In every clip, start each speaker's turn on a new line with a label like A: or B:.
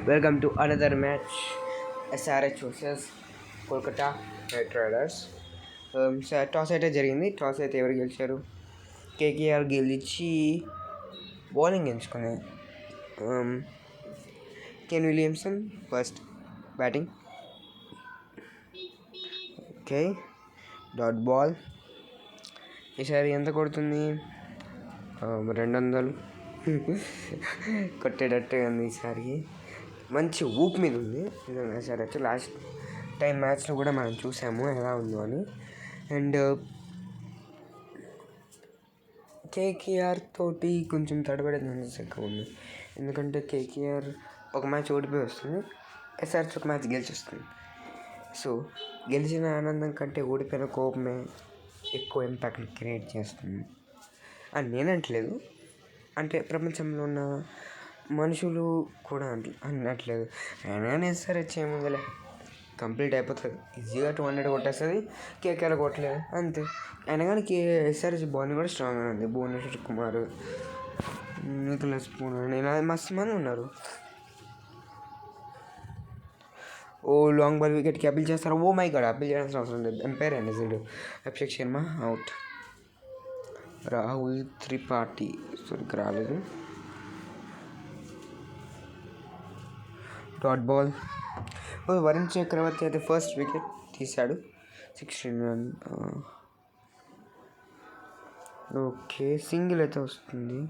A: Welcome to another match. SRH versus Kolkata Knight riders. Toss అయితే జరిగింది. Toss అయితే ఎవరు గెలిచారు? కేకేఆర్ గెలిచి బౌలింగ్ ఎంచుకుంది. Kane Williamson first batting. Okay, dot ball. ఈసారి ఎంత కొడుతుంది? 200 కొట్టేటట్టుగా ఉంది. ఈసారికి మంచి ఊపు మీద ఉంది నిజంగా. సరే, లాస్ట్ టైం మ్యాచ్లో కూడా మనం చూసాము ఎలా ఉందో అని. అండ్ కేకేఆర్ తోటి కొంచెం తడబడే ఛాన్సెస్ ఎక్కువ ఉంది. ఎందుకంటే కేకేఆర్ ఒక మ్యాచ్ ఓడిపోయి వస్తుంది, ఎస్ఆర్హెచ్ ఒక మ్యాచ్ గెలిచి వస్తుంది. సో గెలిచిన ఆనందం కంటే ఓడిపోయిన కోపమే ఎక్కువ ఇంపాక్ట్ని క్రియేట్ చేస్తుంది అని నేనంటలేదు, అంటే ప్రపంచంలో ఉన్న మనుషులు కూడా అనట్లేదు. అయినా ఎస్ఆర్హెచ్ ఏముందిలే, కంప్లీట్ అయిపోతుంది ఈజీగా. 200 కొట్టేస్తుంది, కేకేఆర్ కొట్టలేదు అంతే. అయినా కానీ ఎస్ఆర్హెచ్ బౌలింగ్ కూడా స్ట్రాంగ్గా ఉంది. భువనేశ్వర్ కుమార్, నికోలస్ పూరన్, ఇలా మస్తు మంది ఉన్నారు. ఓ లాంగ్ బాల్ వికెట్కి అప్పీల్ చేస్తారు. ఓ మై గాడ్, అప్పీల్ చేయాల్సిన అవసరం లేదు, ఎంపైర్ అనేసాడు. అభిషేక్ శర్మ అవుట్. రాహుల్ త్రిపాఠి సరిగ్గా రాలేదు. Dot ball. వరుణ్ చక్రవర్తి అయితే ఫస్ట్ వికెట్ తీశాడు, 16 రన్. ఓకే, సింగిల్ అయితే వస్తుంది.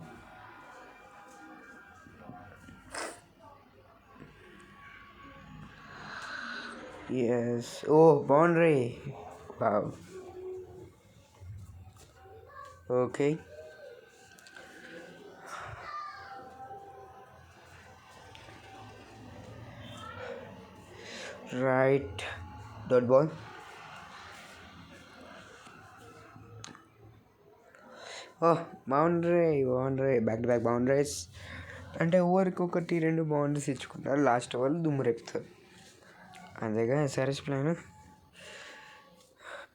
A: Yes, oh boundary. Wow. Okay, right. Dot ball. Boundary back to back boundaries. అంటే ఓవర్కి 1-2 బౌండరీస్ ఇచ్చుకుంటారు, లాస్ట్ ఓవర్లు దుమ్ము రేపుతారు. అదేగా SRH plan.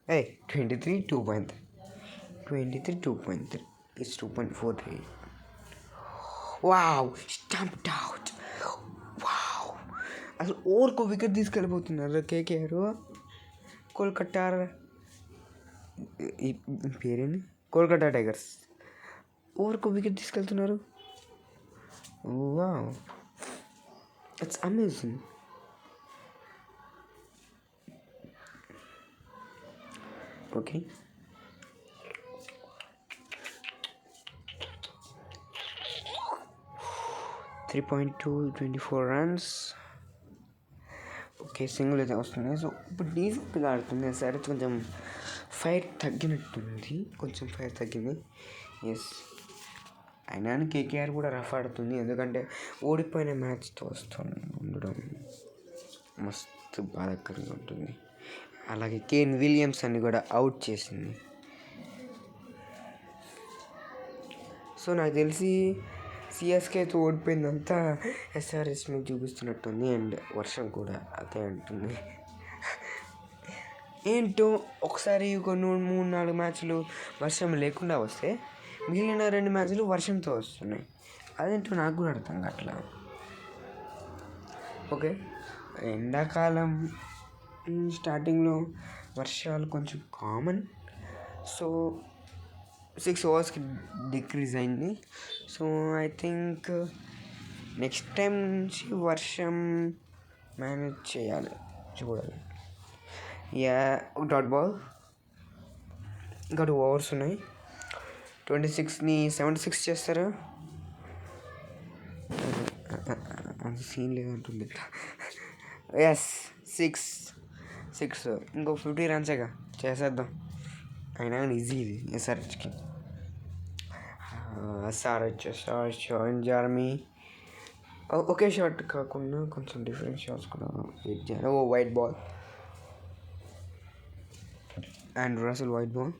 A: 23 2.3 it's 2.43. Wow, stumped out. Wow, అసలు ఓవర్కు వికెట్ తీసుకెళ్ళిపోతున్నారు కేకేఆర్. కోల్కతా పేరేంటి, కోల్కతా టైగర్స్ ఓవర్కు వికెట్ తీసుకెళ్తున్నారు. Wow, it's amazing. Okay, 3.224 runs. Okay, single అయితే వస్తుంది. సో ఇప్పుడు డీసెంట్గా ఆడుతుంది. సరే, కొంచెం ఫైర్ తగ్గినట్టుంది, ఎస్. అయినా కేకేఆర్ కూడా రఫ్ ఆడుతుంది, ఎందుకంటే ఓడిపోయిన మ్యాచ్తో ఉండడం మస్తు బాధాకరంగా ఉంటుంది. అలాగే కేన్ విలియమ్స్ అని కూడా అవుట్ చేసింది. సో నాకు తెలిసి సిఎస్కేతో ఓడిపోయిందంతా ఎస్ఆర్హెచ్ మీద చూపిస్తున్నట్టుంది. అండ్ వర్షం కూడా అదే అంటుంది. ఏంటో ఒకసారి ఒక 3-4 మ్యాచ్లు వర్షం లేకుండా వస్తే మిగిలిన 2 మ్యాచ్లు వర్షంతో వస్తున్నాయి. అదేంటో నాకు కూడా అర్థం కావట్లా. ఓకే, ఎండాకాలం స్టార్టింగ్లో వర్షాలు కొంచెం కామన్. సో 6 అవర్స్కి డిక్రీజ్ అయింది. So I think next time నుంచి వర్షం మేనేజ్ చేయాలి, చూడాలి. Dot ball. ఇంకా 2 ఓవర్స్ ఉన్నాయి. 26ని 76 చేస్తారా? అది సీన్ లేదంటుంది ఇక్కడ. ఎస్, 6 ఇంకో 50 రన్సేగా చేసేద్దాం. అయినా కానీ ఈజీ ఇది ఎస్ఆర్హెచ్కి. SRH orange army. ఒకే షాట్ కాకుండా కొంచెం డిఫరెంట్ షాట్స్ కూడా వెయిట్ చేయాలి. Oh wide ball. And Russell wide ball.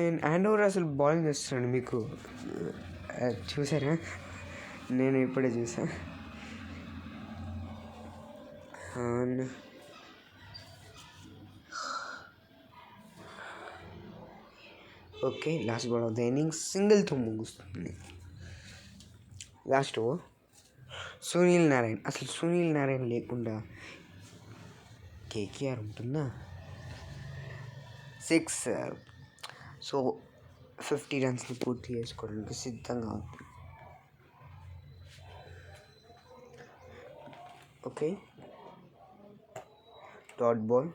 A: And Andre Russell bowling చేస్తున్నాడు, మీకు చూసారా? నేను ఇప్పుడే చూసా. Okay, last ball of the innings సింగిల్తో ముగుస్తుంది. Last over Sunil Narine. అసలు సునీల్ నారాయణ్ లేకుండా కేకేఆర్ ఉంటుందా? 6. సో 50 రన్స్ని పూర్తి చేసుకోవడానికి సిద్ధంగా ఉంది. Okay, dot ball.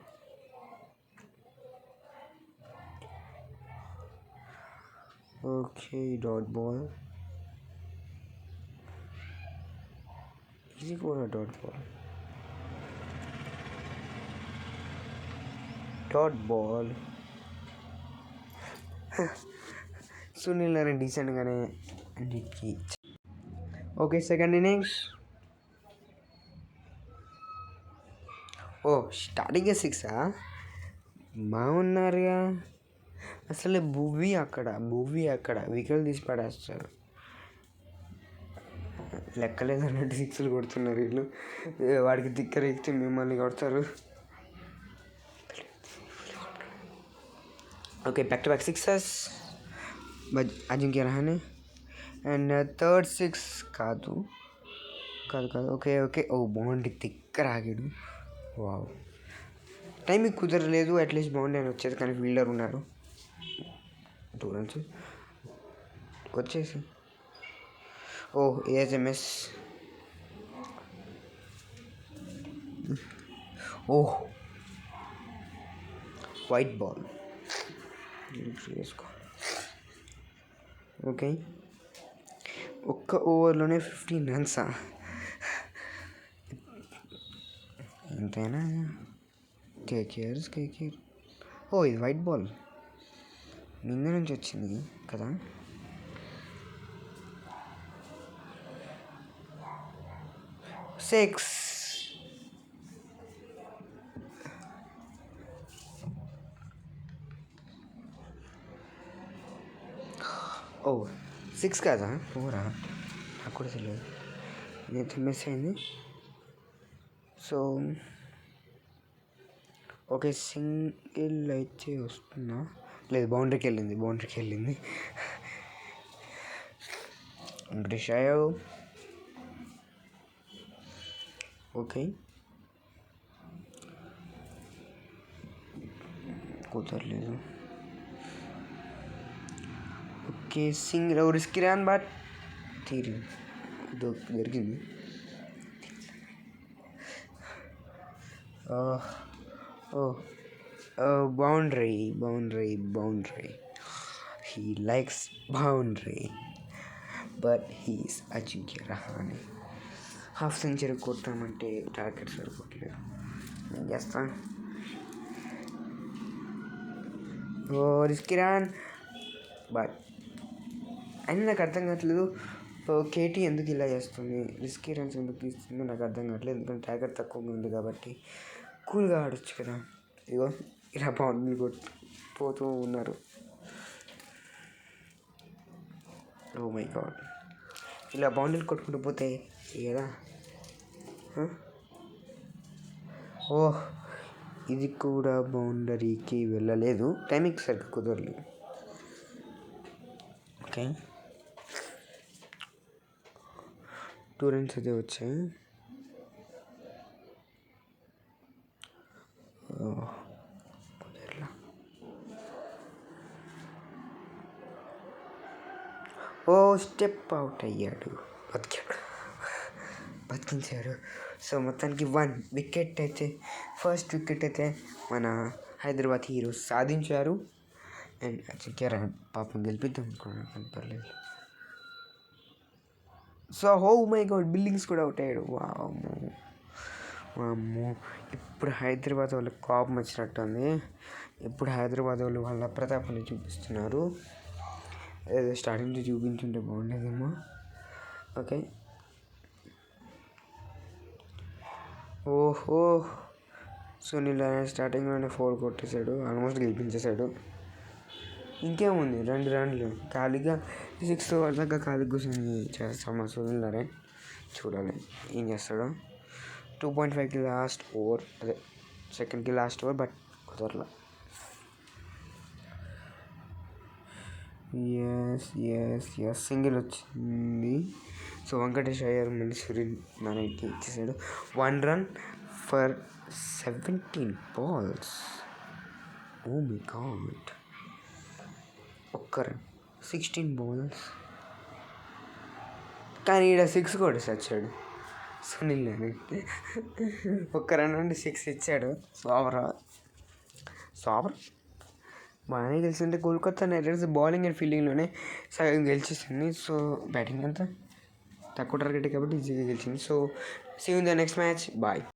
A: Okay, dot ball. ఇది కూడా dot ball. Dot ball. Sunil Narine డీసెంట్గానే అన్నిటికీ. Okay, second innings. Oh starting 6. బాగున్నారుగా. అసలు భువి అక్కడ వికెట్లు తీసి పడేస్తారు. లెక్కలేదు అన్నట్టు 6లు కొడుతున్నారు వీళ్ళు. వాడికి దిక్కరెక్కితే మిమ్మల్ని కొడతారు. Okay, back to back 6s Ajinkya Rahane. And third 6 కాదు. ఓకే. ఓ బౌండరీ తిక్కర ఆగాడు. వావ్, టైమింగ్ కుదరలేదు. అట్లీస్ట్ బౌండరీ అని వచ్చేది, కానీ ఫీల్డర్ ఉన్నారు. 2 runs వచ్చేసి. ఓ ఏఎస్ఎంఎస్. ఓ వైట్ బాల్. ఓకే, ఒక్క ఓవర్లోనే 15 runs. ఎంతైనా కేకేఆర్. ఓ ఇది వైట్ బాల్ నిన్న నుంచి వచ్చింది కదా. సిక్స్. ఓ 6 కాదా? ఓరా, నాకు కూడా తెలియదు. నేనైతే మిస్ అయింది. సో ఓకే, సింగిల్ అయితే వస్తున్నా. లేదు, బౌండరీకి వెళ్ళింది. వెంకటేష్ అయ్యవ్. ఓకే, కుదరలేదు. Okay, single risk run, but దొరికింది. Boundary. He likes boundary, but he's Ajinkya Rahane. Half century కొట్టామంటే టార్గెట్ సరిపోవట్లేదు. ఏం చేస్తాం? రిస్క్ రాన్, బట్ అయినా నాకు అర్థం కావట్లేదు. కేటీ ఎందుకు ఇలా చేస్తుంది, రిస్కీ రన్స్ ఎందుకు తీస్తుందో నాకు అర్థం కావట్లేదు. ఎందుకంటే టార్గెట్ తక్కువగా ఉంది కాబట్టి కూల్గా ఆడొచ్చు కదా. ఇగో ఇలా బౌండరీ పోతూ ఉన్నారు. ఓ మై గాడ్, ఇలా బౌండరీలు కొట్టుకుంటూ పోతే కదా. ఓహ్, ఇది కూడా బౌండరీకి వెళ్ళలేదు. టైమింగ్ సరిగ్గా కుదరలేదు. ఓకే, 2 runs అయితే వచ్చాయి. ఓ స్టెప్ అవుట్ అయ్యాడు, బతికించాడు. సో మొత్తానికి 1 wicket అయితే, ఫస్ట్ వికెట్ అయితే మన హైదరాబాద్ హీరోస్ సాధించారు. అండ్ అజింక్య రహానే పాపం గెలిపిద్దాం అనుకున్నాను, పర్లేదు. సో మై గాడ్, బిల్లింగ్స్ కూడా అవుట్ అయ్యాడు. వామ్మో, ఇప్పుడు హైదరాబాద్ వాళ్ళకి కోపం వచ్చినట్టుంది. ఇప్పుడు హైదరాబాద్ వాళ్ళు వాళ్ళ ప్రతాపాన్ని చూపిస్తున్నారు. ఏదో స్టార్టింగ్ నుంచి చూపించుంటే బాగుండేదేమో. ఓకే, ఓహో, సునీల్ నారాయణ్ స్టార్టింగ్లోనే 4 కొట్టేశాడు, ఆల్మోస్ట్ గెలిపించేశాడు. ఇంకేముంది, 2 runs ఖాళీగా 6th over దాకా ఖాళీ కూర్చొని చేస్తామా సునీల్ నారాయణ్? చూడాలి ఏం చేస్తాడో. 2.5కి లాస్ట్ ఓవర్, అదే సెకండ్కి లాస్ట్ ఓవర్, బట్ కుదరలా. ఎస్ సింగిల్ వచ్చింది. సో వెంకటేష్ అయ్యర్ మళ్ళీ సూర్యనారాయణకి ఇచ్చేసాడు 1 run for 17 balls. Oh my god, ఒక్క రన్ 16 balls. కానీ ఈడ 6 కూడా వచ్చాడు సునీల్ అని. ఒక్క రన్ నుండి 6 ఇచ్చాడు. సోవర్ బాగానే గెలిచింటే Kolkata Knight Riders bowling and ఫీల్డింగ్లోనే సగం గెలిచేసింది. సో బ్యాటింగ్ అంతా తక్కువ టార్గెట్ కాబట్టి ఈజీగా గెలిచింది. So see you in the next match. Bye.